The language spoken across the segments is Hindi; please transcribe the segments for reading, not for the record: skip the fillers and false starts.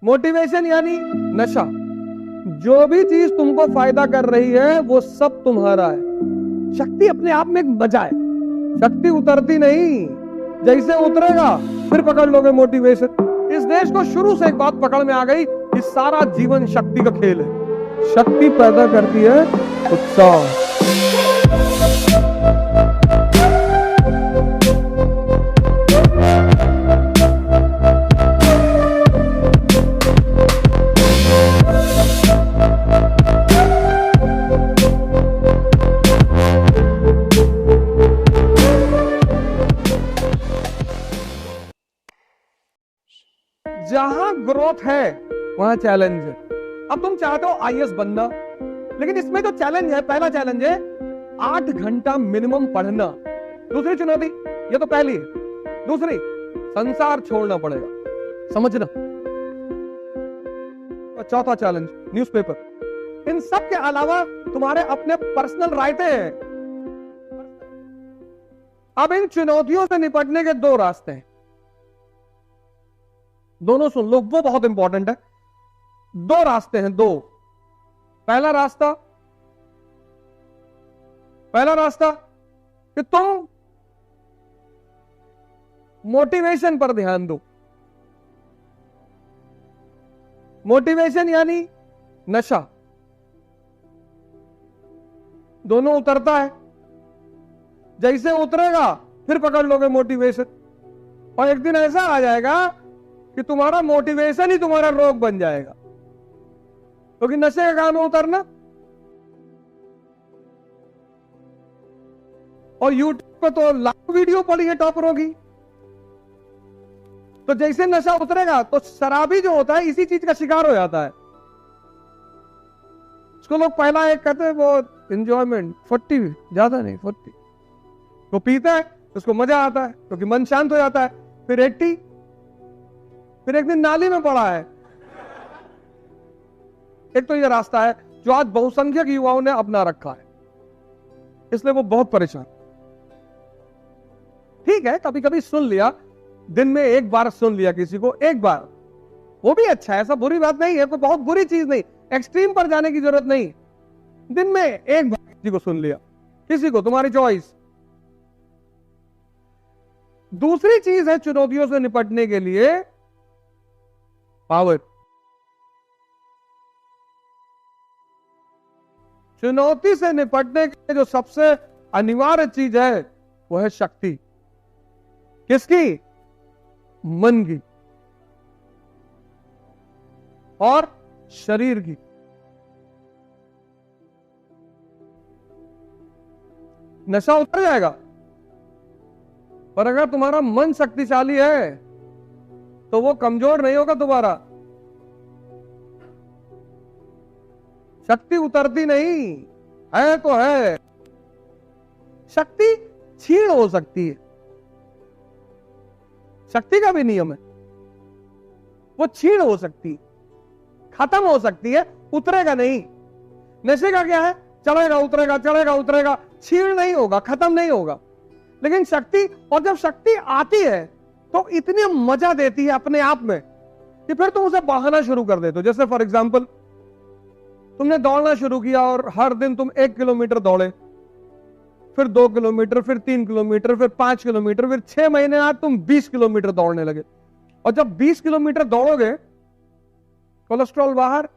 मोटिवेशन यानी नशा। जो भी चीज तुमको फायदा कर रही है वो सब तुम्हारा है। शक्ति अपने आप में एक मजा है। शक्ति उतरती नहीं, जैसे उतरेगा फिर पकड़ लोगे मोटिवेशन। इस देश को शुरू से एक बात पकड़ में आ गई कि सारा जीवन शक्ति का खेल है। शक्ति पैदा करती है उत्साह। जहां ग्रोथ है वहां चैलेंज है। अब तुम चाहते हो आईएएस बनना, लेकिन इसमें जो चैलेंज है, पहला चैलेंज है 8 घंटा मिनिमम पढ़ना। दूसरी चुनौती, ये तो पहली है। दूसरी, संसार छोड़ना पड़ेगा, समझना। और चौथा चैलेंज, न्यूज़पेपर। इन सब के अलावा तुम्हारे अपने पर्सनल राइटें हैं। अब इन चुनौतियों से निपटने के दो रास्ते हैं, दोनों सुन लो, वो बहुत इंपॉर्टेंट है। दो रास्ते हैं, दो। पहला रास्ता कि तुम मोटिवेशन पर ध्यान दो। मोटिवेशन यानी नशा। दोनों उतरता है, जैसे उतरेगा फिर पकड़ लोगे मोटिवेशन। और एक दिन ऐसा आ जाएगा कि तुम्हारा मोटिवेशन ही तुम्हारा रोग बन जाएगा, क्योंकि नशे का काम है उतरना। और यूट्यूब पे तो लाखों वीडियो पड़ी है टॉपरों की। तो जैसे नशा उतरेगा तो शराबी जो होता है इसी चीज का शिकार हो जाता है। उसको लोग पहला एक कहते हैं वो एंजॉयमेंट, 40 ज्यादा नहीं 40, वो पीता है, उसको मजा आता है क्योंकि मन शांत हो जाता है। फिर 80, फिर एक दिन नाली में पड़ा है। एक तो ये रास्ता है जो आज बहुसंख्यक युवाओं ने अपना रखा है, इसलिए वो बहुत परेशान। ठीक है, कभी कभी सुन लिया, दिन में एक बार सुन लिया किसी को, एक बार, वो भी अच्छा है, ऐसा बुरी बात नहीं है, कोई बहुत बुरी चीज नहीं, एक्सट्रीम पर जाने की जरूरत नहीं। दिन में एक बार किसी को सुन लिया, किसी को, तुम्हारी चॉइस। दूसरी चीज है चुनौतियों से निपटने के लिए पावर। चुनौती से निपटने के लिए जो सबसे अनिवार्य चीज है वो है शक्ति। किसकी? मन की और शरीर की। नशा उतर जाएगा, पर अगर तुम्हारा मन शक्तिशाली है तो वो कमजोर नहीं होगा दोबारा। शक्ति उतरती नहीं है, तो है। शक्ति क्षीण हो सकती है, शक्ति का भी नियम है, वो क्षीण हो सकती है, खत्म हो सकती है, उतरेगा नहीं। नशे का क्या है? चढ़ेगा उतरेगा, चढ़ेगा उतरेगा, क्षीण नहीं होगा, खत्म नहीं होगा। लेकिन शक्ति, और जब शक्ति आती है तो इतनी मजा देती है अपने आप में कि फिर तुम उसे बहाना शुरू कर देते हो। जैसे फॉर एग्जांपल, तुमने दौड़ना शुरू किया और हर दिन तुम 1 किलोमीटर दौड़े, फिर 2 किलोमीटर, फिर 3 किलोमीटर, फिर 5 किलोमीटर, फिर 6 महीने बाद तुम 20 किलोमीटर दौड़ने लगे। और जब 20 किलोमीटर दौड़ोगे, कोलेस्ट्रॉल बाहर।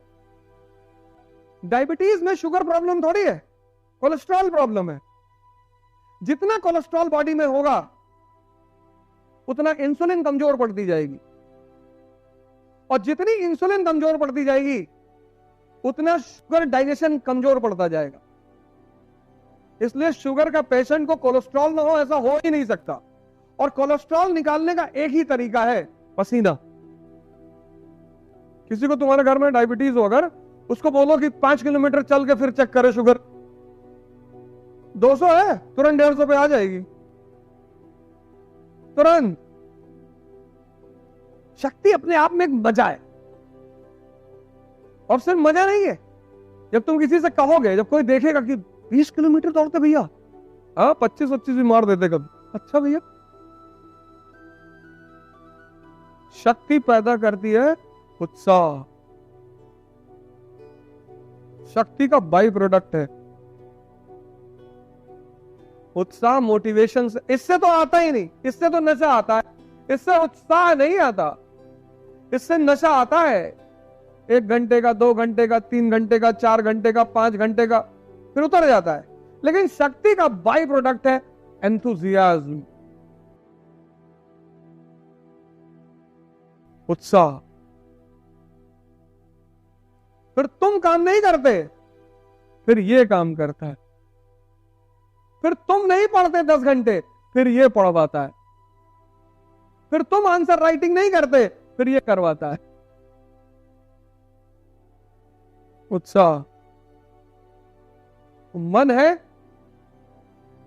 डायबिटीज में शुगर प्रॉब्लम थोड़ी है, कोलेस्ट्रॉल प्रॉब्लम है। जितना कोलेस्ट्रॉल बॉडी में होगा उतना इंसुलिन कमजोर पड़ती जाएगी, और जितनी इंसुलिन कमजोर पड़ती जाएगी उतना शुगर डाइजेशन कमजोर पड़ता जाएगा। इसलिए शुगर का पेशेंट को कोलेस्ट्रॉल ना हो, ऐसा हो ही नहीं सकता। और कोलेस्ट्रॉल निकालने का एक ही तरीका है, पसीना। किसी को तुम्हारे घर में डायबिटीज हो, अगर उसको बोलो कि 5 किलोमीटर चल के फिर चेक करे शुगर, 200 है, तुरंत 150 पे आ जाएगी, तुरंत। शक्ति अपने आप में एक मजा है, और सिर्फ मजा नहीं है। जब तुम किसी से कहोगे, जब कोई देखेगा कि 20 किलोमीटर दौड़ते भैया, 25-25 भी मार देते कभी, अच्छा भैया। शक्ति पैदा करती है उत्साह शक्ति का बाई प्रोडक्ट है। उत्साह मोटिवेशन से, इससे तो आता ही नहीं, इससे तो नशा आता है, इससे उत्साह नहीं आता, इससे नशा आता है। 1 घंटे का, 2 घंटे का, 3 घंटे का, 4 घंटे का, 5 घंटे का, फिर उतर जाता है। लेकिन शक्ति का बाई प्रोडक्ट है एंथुजियाज्म, उत्साह। फिर तुम काम नहीं करते, फिर ये काम करता है। फिर तुम नहीं पढ़ते 10 घंटे, फिर ये पढ़वाता है। फिर तुम आंसर राइटिंग नहीं करते, फिर ये करवाता है। उत्साह मन है,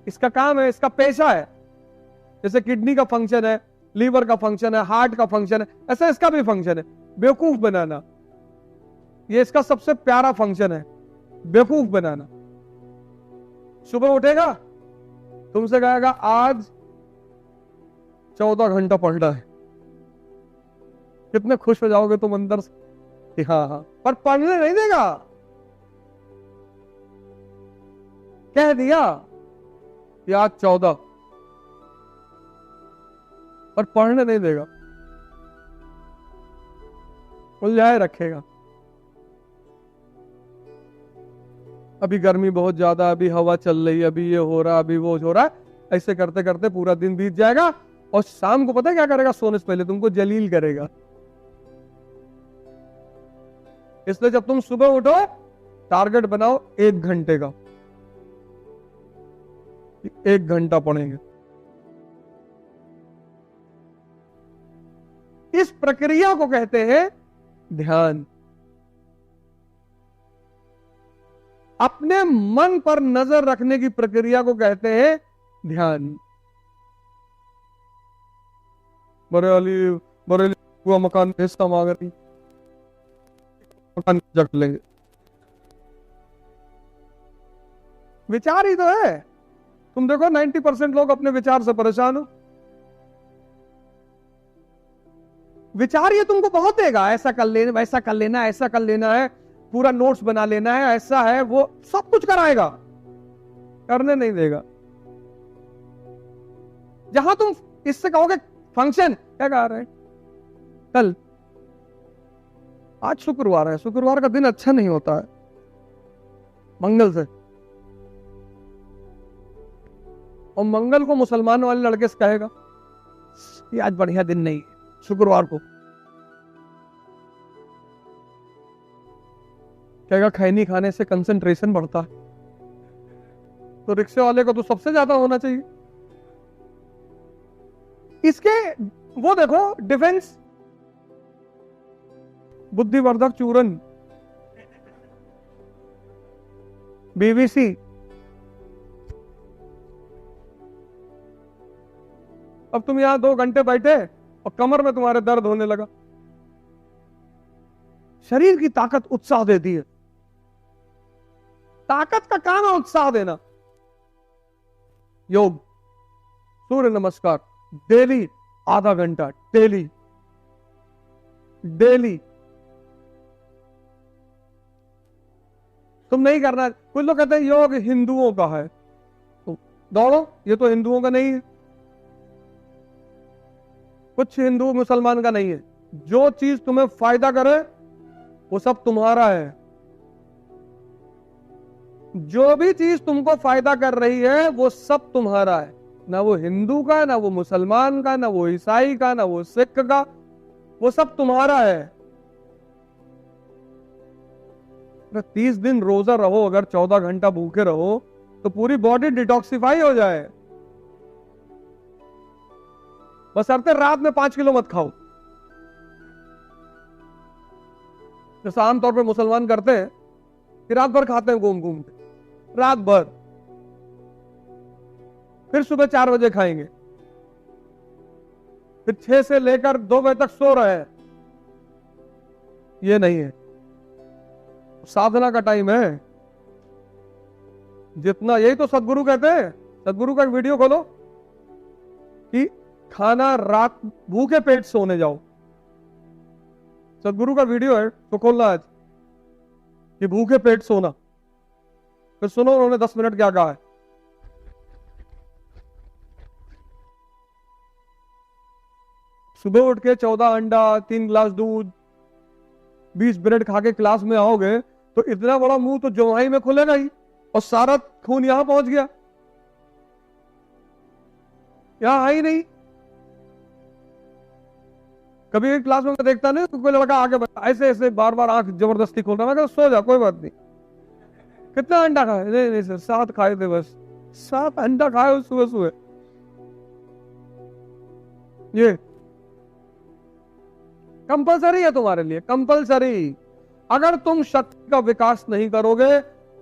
इसका काम है, इसका पेशा है। जैसे किडनी का फंक्शन है, लीवर का फंक्शन है, हार्ट का फंक्शन है, ऐसा इसका भी फंक्शन है, बेवकूफ बनाना। ये इसका सबसे प्यारा फंक्शन है, बेवकूफ बनाना। सुबह उठेगा, तुमसे कहेगा आज 14 घंटा पढ़ना है। कितने खुश हो जाओगे तुम अंदर से कि हाँ हाँ, पर पढ़ने नहीं देगा। कह दिया कि आज 14, पर पढ़ने नहीं देगा, उलझाए रखेगा। अभी गर्मी बहुत ज्यादा, अभी हवा चल रही है, अभी ये हो रहा, अभी वो हो रहा है। ऐसे करते करते पूरा दिन बीत जाएगा और शाम को पता है क्या करेगा? सोने से पहले तुमको जलील करेगा। इसलिए जब तुम सुबह उठो, टारगेट बनाओ 1 घंटे का, 1 घंटा पढ़ेंगे। इस प्रक्रिया को कहते हैं ध्यान। अपने मन पर नजर रखने की प्रक्रिया को कहते हैं ध्यान। बरेली हुआ मकान हिस्सा मांग रही, मकान जट लेंगे। विचार ही तो है। तुम देखो 90% लोग अपने विचार से परेशान हो। विचार ये तुमको बहुत देगा, ऐसा कर लेना, वैसा कर लेना, ऐसा कर लेना है, पूरा नोट्स बना लेना है, ऐसा है, वो सब कुछ कराएगा, करने नहीं देगा। जहां तुम इससे कहोगे फंक्शन क्या कह रहे हैं, कल, आज शुक्रवार है, शुक्रवार का दिन अच्छा नहीं होता है, मंगल से। और मंगल को मुसलमान वाले लड़के से कहेगा ये आज बढ़िया दिन नहीं है, शुक्रवार को कहेगा खैनी खाने से कंसंट्रेशन बढ़ता है। तो रिक्शे वाले को तो सबसे ज्यादा होना चाहिए। इसके वो देखो डिफेंस बुद्धिवर्धक चूरन, बीवीसी, अब तुम यहां 2 घंटे बैठे और कमर में तुम्हारे दर्द होने लगा। शरीर की ताकत उत्साह देती है। ताकत का काम है उत्साह देना। योग, सूर्य नमस्कार डेली आधा घंटा, डेली डेली। तुम नहीं करना। कुछ लोग कहते हैं योग हिंदुओं का है, तो दौड़ो, ये तो हिंदुओं का नहीं है, कुछ हिंदू मुसलमान का नहीं है। जो चीज तुम्हें फायदा करे वो सब तुम्हारा है। जो भी चीज तुमको फायदा कर रही है वो सब तुम्हारा है। ना वो हिंदू का, ना वो मुसलमान का, ना वो ईसाई का, ना वो सिख का, वो सब तुम्हारा है। 30 दिन रोजा रहो, अगर 14 घंटा भूखे रहो तो पूरी बॉडी डिटॉक्सिफाई हो जाए। बस अर्थे रात में 5 किलो मत खाओ, जैसा आमतौर पे मुसलमान करते हैं कि रात भर खाते हैं घूम घूम के, रात भर, फिर सुबह 4 बजे खाएंगे, फिर 6 से लेकर 2 बजे तक सो रहे हैं। ये नहीं है, साधना का टाइम है जितना। यही तो सदगुरु कहते हैं। सदगुरु का एक वीडियो खोलो कि खाना रात भूखे पेट सोने जाओ, सदगुरु का वीडियो है तो खोलना आज कि भूखे पेट सोना, फिर सुनो उन्होंने 10 मिनट क्या कहा है। सुबह उठ के 14 अंडा, 3 गिलास दूध, 20 ब्रेड खा के क्लास में आओगे तो इतना बड़ा मुंह तो जवाई में खुलेगा ही, और सारा खून यहां पहुंच गया, यहां आ ही नहीं। कभी क्लास में देखता नहीं तो कोई लड़का आगे ऐसे ऐसे बार बार आंख जबरदस्ती खोल रहा है, सो जा कोई बात नहीं। कितना अंडा खाए? नहीं नहीं सर 7 खाए थे बस। 7 अंडा खाए सुबह सुबह? ये कंपलसरी है तुम्हारे लिए, कंपलसरी। अगर तुम शक्ति का विकास नहीं करोगे,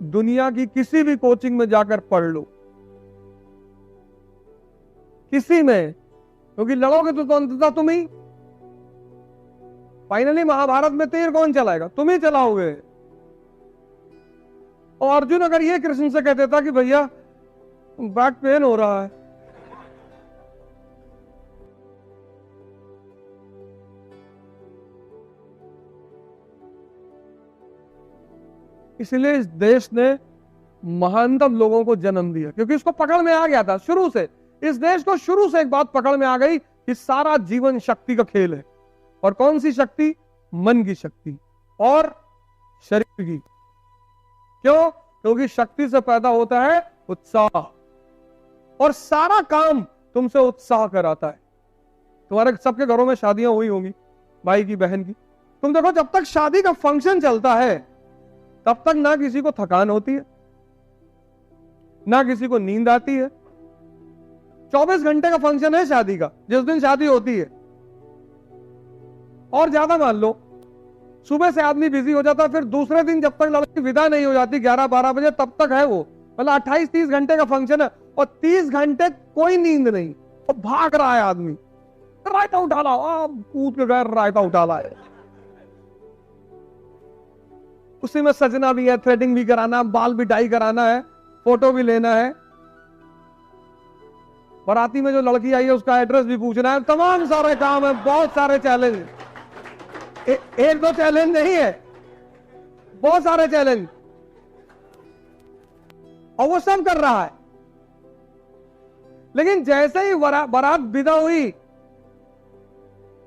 दुनिया की किसी भी कोचिंग में जाकर पढ़ लो, किसी में, क्योंकि लड़ोगे तो अंततः तुम ही। फाइनली महाभारत में तीर कौन चलाएगा? तुम ही चलाओगे। और अर्जुन अगर ये कृष्ण से कह देता कि भैया बैक पेन हो रहा है, इसलिए इस देश ने महानतम लोगों को जन्म दिया, क्योंकि इसको पकड़ में आ गया था शुरू से। इस देश को शुरू से एक बात पकड़ में आ गई कि सारा जीवन शक्ति का खेल है। और कौन सी शक्ति? मन की शक्ति और शरीर की। क्यों? क्योंकि शक्ति से पैदा होता है उत्साह, और सारा काम तुमसे उत्साह कराता है। तुम्हारे सबके घरों में शादियां हुई होंगी, भाई की, बहन की। तुम देखो जब तक शादी का फंक्शन चलता है तब तक ना किसी को थकान होती है, ना किसी को नींद आती है। 24 घंटे का फंक्शन है शादी का, जिस दिन शादी होती है। और ज्यादा मान लो, सुबह से आदमी बिजी हो जाता है, फिर दूसरे दिन जब तक लड़की विदा नहीं हो जाती 11-12 बजे, तब तक है वो। मतलब 28-30 घंटे का फंक्शन है, और 30 घंटे कोई नींद नहीं, और भाग रहा है आदमी। रायता उठा लाओ, कूद के गए रायता उठा लाए। उसी में सजना भी है, थ्रेडिंग भी कराना, बाल भी डाई कराना है, फोटो भी लेना है, बाराती में जो लड़की आई है उसका एड्रेस भी पूछना है, तमाम सारे काम है, बहुत सारे चैलेंज। एक दो चैलेंज नहीं है, बहुत सारे चैलेंज, और वो सब कर रहा है। लेकिन जैसे ही बारात विदा हुई,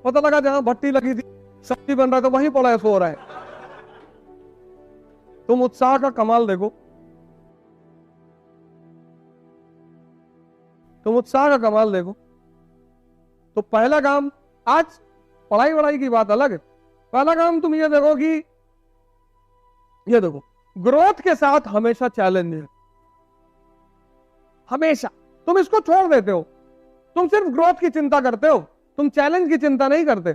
पता लगा जहां भट्टी लगी थी सब्जी बन रहा है तो वहीं पड़ा है, सो रहा है। तुम उत्साह का कमाल देखो, तुम उत्साह का कमाल देखो। तो पहला काम, आज पढ़ाई वढ़ाई की बात अलग है, पहला काम तुम ये देखो कि ये देखो, ग्रोथ के साथ हमेशा चैलेंज है, हमेशा। तुम इसको छोड़ देते हो, तुम सिर्फ ग्रोथ की चिंता करते हो, तुम चैलेंज की चिंता नहीं करते।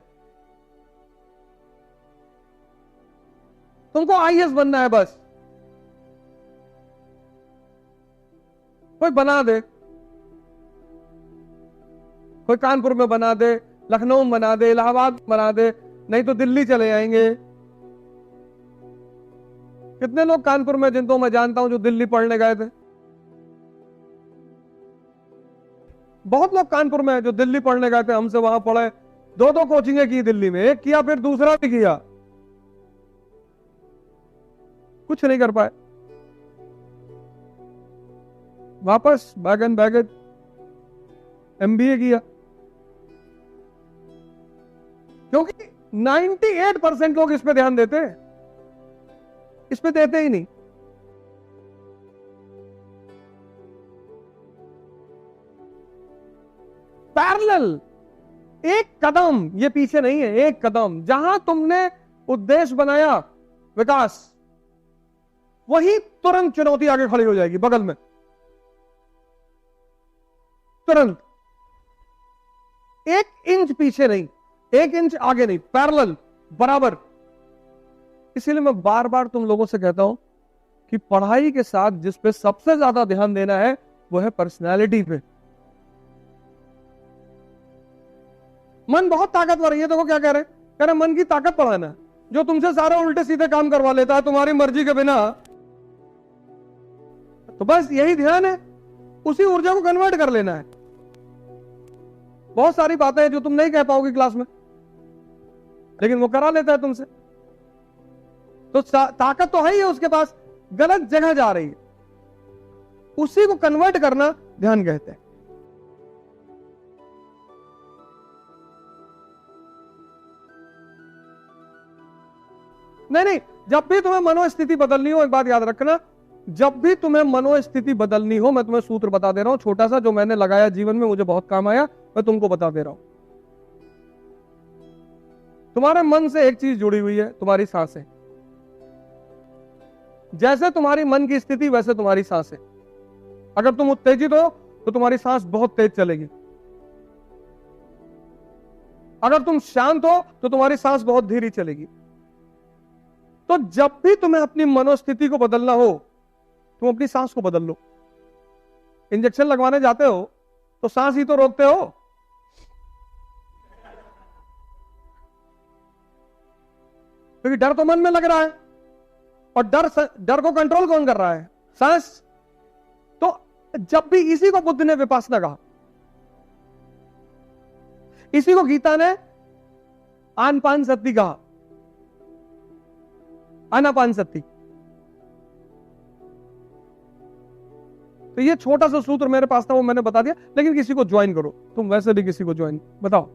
तुमको आईएएस बनना है बस, कोई बना दे, कोई कानपुर में बना दे, लखनऊ में बना दे, इलाहाबाद बना दे, नहीं तो दिल्ली चले जाएंगे। कितने लोग कानपुर में जिनको मैं जानता हूं जो दिल्ली पढ़ने गए थे, बहुत लोग कानपुर में जो दिल्ली पढ़ने गए थे, हमसे वहां पढ़े, 2-2 कोचिंगें की दिल्ली में, एक किया फिर दूसरा भी किया, कुछ नहीं कर पाए, वापस बैग एंड बैगेज एमबीए किया। क्योंकि 98% लोग इस पे ध्यान देते हैं, इस पे देते ही नहीं। पैरेलल, एक कदम ये पीछे नहीं है, एक कदम। जहां तुमने उद्देश्य बनाया विकास, वही तुरंत चुनौती आगे खड़ी हो जाएगी बगल में, तुरंत। 1 इंच पीछे नहीं, 1 इंच आगे नहीं, पैरेलल, बराबर। इसीलिए मैं बार बार तुम लोगों से कहता हूं कि पढ़ाई के साथ जिस पे सबसे ज्यादा ध्यान देना है वो है पर्सनैलिटी पे। मन बहुत ताकतवर है, ये देखो क्या कह रहे, कह रहे मन की ताकत बढ़ाना है। जो तुमसे सारे उल्टे सीधे काम करवा लेता है तुम्हारी मर्जी के बिना, तो बस यही ध्यान है, उसी ऊर्जा को कन्वर्ट कर लेना है। बहुत सारी बातें हैं जो तुम नहीं कह पाओगे क्लास में, लेकिन वो करा लेता है तुमसे। तो ताकत तो है ही है उसके पास, गलत जगह जा रही है। उसी को कन्वर्ट करना ध्यान कहते हैं। नहीं, जब भी तुम्हें मनोस्थिति बदलनी हो, एक बात याद रखना, जब भी तुम्हें मनोस्थिति बदलनी हो, मैं तुम्हें सूत्र बता दे रहा हूं छोटा सा, जो मैंने लगाया जीवन में, मुझे बहुत काम आया, मैं तुमको बता दे रहा हूं। तुम्हारे मन से एक चीज जुड़ी हुई है, तुम्हारी सांसें। जैसे तुम्हारी मन की स्थिति वैसे तुम्हारी सांसें। अगर तुम उत्तेजित हो तो तुम्हारी सांस बहुत तेज चलेगी, अगर तुम शांत हो तो तुम्हारी सांस बहुत धीरे चलेगी। तो जब भी तुम्हें अपनी मनोस्थिति को बदलना हो, तुम अपनी सांस को बदल लो। इंजेक्शन लगवाने जाते हो तो सांस ही तो रोकते हो, क्योंकि डर तो मन में लग रहा है, और डर को कंट्रोल कौन कर रहा है? सांस। तो जब भी, इसी को बुद्ध ने विपासना कहा, इसी को गीता ने आनपान सती कहा, आनापान सती। तो ये छोटा सा सूत्र मेरे पास था, वो मैंने बता दिया, लेकिन किसी को ज्वाइन करो, तुम वैसे भी किसी को ज्वाइन बताओ।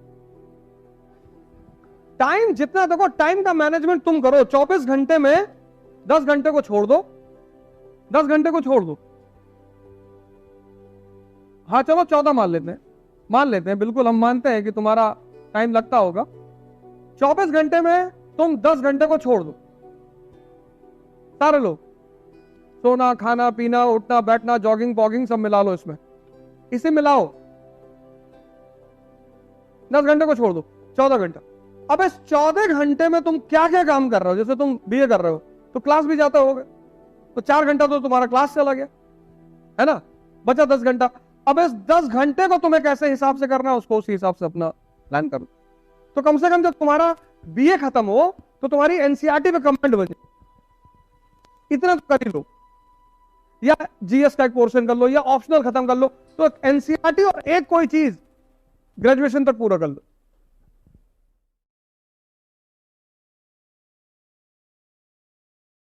टाइम जितना, देखो टाइम का मैनेजमेंट तुम करो। 24 घंटे में 10 घंटे को छोड़ दो, 10 घंटे को छोड़ दो। हाँ चलो 14 मान लेते हैं, बिल्कुल हम मानते हैं कि तुम्हारा टाइम लगता होगा। 24 घंटे में तुम 10 घंटे को छोड़ दो। सारे लोग सोना, खाना, पीना, उठना, बैठना, जॉगिंग पॉगिंग सब मिला लो इसमें, इसे मिलाओ। 10 घंटे को छोड़ दो, 14 घंटा। अब इस 14 घंटे में तुम क्या क्या काम कर रहे हो? जैसे तुम बीए कर रहे हो तो क्लास भी जाते होगे, तो 4 घंटा तो तुम्हारा क्लास चला गया, है ना, बचा 10 घंटा। अब इस 10 घंटे को तुम्हें कैसे हिसाब से करना है, उसको उसी हिसाब से अपना प्लान करो। तो कम से कम जब तुम्हारा बीए खत्म हो तो तुम्हारी एनसीईआरटी पे कमेंट बने, इतना तो कर ही लो, या जीएस का एक पोर्शन कर लो, या ऑप्शनल खत्म कर लो। तो एनसीईआरटी और एक कोई चीज ग्रेजुएशन तक पूरा कर लो।